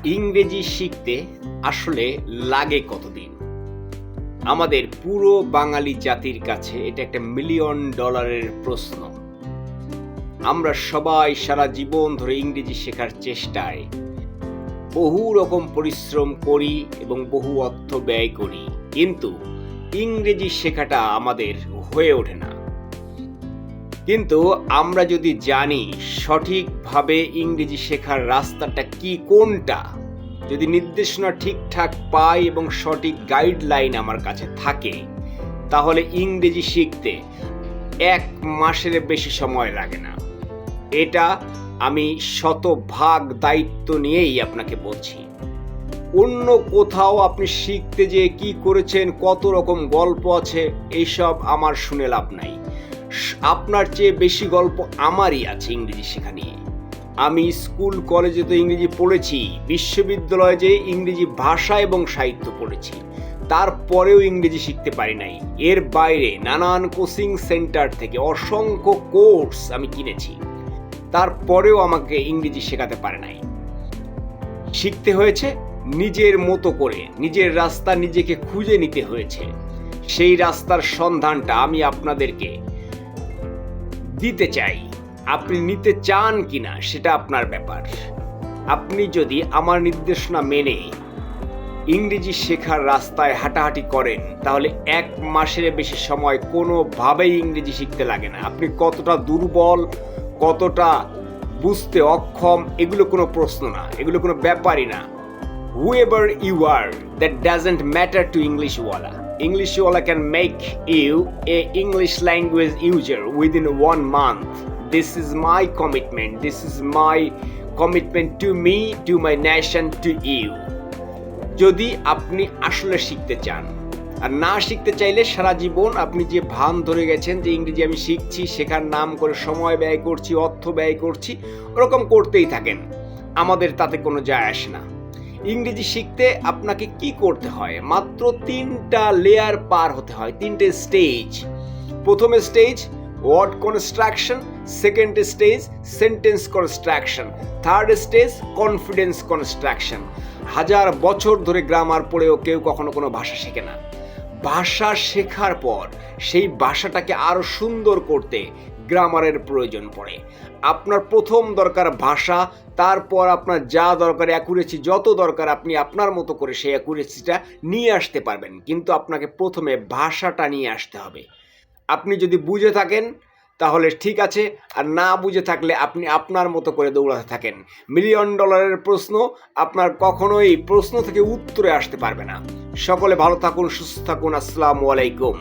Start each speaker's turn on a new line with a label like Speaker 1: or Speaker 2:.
Speaker 1: ইংরেজি শিখতে আসলে লাগে কতদিন? আমাদের পুরো বাঙালি জাতির কাছে এটা একটা মিলিয়ন ডলারের প্রশ্ন। আমরা সবাই সারা জীবন ধরে ইংরেজি শেখার চেষ্টায় বহু রকম পরিশ্রম করি এবং বহু অর্থ ব্যয় করি, কিন্তু ইংরেজি শেখাটা আমাদের হয়ে ওঠে না। কিন্তু আমরা যদি জানি সঠিকভাবে ইংরেজি শেখার রাস্তাটা কি, কোনটা, যদি নির্দেশনা ঠিকঠাক পাই এবং সঠিক গাইডলাইন আমার কাছে থাকে, তাহলে ইংরেজি শিখতে 1 মাসের বেশি সময় লাগে না। এটা আমি শতভাগ দায়িত্ব নিয়েই আপনাকে বলছি। অন্য কোথাও আপনি শিখতে যেয়ে কি করেছেন, কত রকম গল্প আছে, এইসব আমার শুনে লাভ নাই। আপনার চেয়ে বেশি গল্প আমারই আছে ইংরেজি শেখা নিয়ে। আমি স্কুল কলেজে তো ইংরেজি পড়েছি, বিশ্ববিদ্যালয়ে যে ইংরেজি ভাষা এবং সাহিত্য পড়েছি, তারপরেও ইংরেজি শিখতে পারি নাই। এর বাইরে নানান কোচিং সেন্টার থেকে অসংখ্য কোর্স আমি কিনেছি, তারপরেও আমাকে ইংরেজি শেখাতে পারে নাই। শিখতে হয়েছে নিজের মতো করে, নিজের রাস্তা নিজেকে খুঁজে নিতে হয়েছে। সেই রাস্তার সন্ধানটা আমি আপনাদেরকে দিতে চাই। আপনি নিতে চান কিনা সেটা আপনার ব্যাপার। আপনি যদি আমার নির্দেশনা মেনে ইংরেজি শেখার রাস্তায় হাঁটাহাঁটি করেন, তাহলে 1 মাসের বেশি সময় কোনোভাবেই ইংরেজি শিখতে লাগে না। আপনি কতটা দুর্বল, কতটা বুঝতে অক্ষম, এগুলো কোনো প্রশ্ন না, এগুলো কোনো ব্যাপারই না। Whoever you are, that doesn't matter to Englishwala. Englishwala can make you a English language user within 1 month. This is my commitment. This is my commitment to me, to my nation, to you. যদি আপনি আসলে শিখতে চান, আর না শিখতে চাইলে সারা জীবন আপনি যে ভান ধরে গেছেন যে ইংরেজি আমি শিখছি, শেখার নাম করে সময় ব্যয় করছি, অর্থ ব্যয় করছি, ওরকম করতেই থাকেন। আমাদের তাতে কোনো যায় আসে না। ইংরেজি শিখতে আপনাকে কি করতে হয়? মাত্র 3টা লেয়ার পার হতে হয়, 3টে স্টেজ। প্রথম stage word construction, second stage sentence construction, third stage confidence construction. 1000 বছর ধরে গ্রামার পড়েও কেউ কখনো কোনো ভাষা শেখে না। ভাষা শেখার পর সেই ভাষাটাকে আরো সুন্দর করতে গ্রামারের প্রয়োজন পড়ে। আপনার প্রথম দরকার ভাষা, তারপর আপনার যা দরকার, অ্যাকুরেসি যত দরকার, আপনি আপনার মতো করে সেই অ্যাকুরেসিটা নিয়ে আসতে পারবেন, কিন্তু আপনাকে প্রথমে ভাষাটা নিয়ে আসতে হবে। আপনি যদি বুঝে থাকেন তাহলে ঠিক আছে, আর না বুঝে থাকলে আপনি আপনার মতো করে দৌড়াতে থাকেন। মিলিয়ন ডলারের প্রশ্ন, আপনার কখনোই প্রশ্ন থেকে উত্তরে আসতে পারবে না। সকলে ভালো থাকুন, সুস্থ থাকুন। আসসালামু আলাইকুম।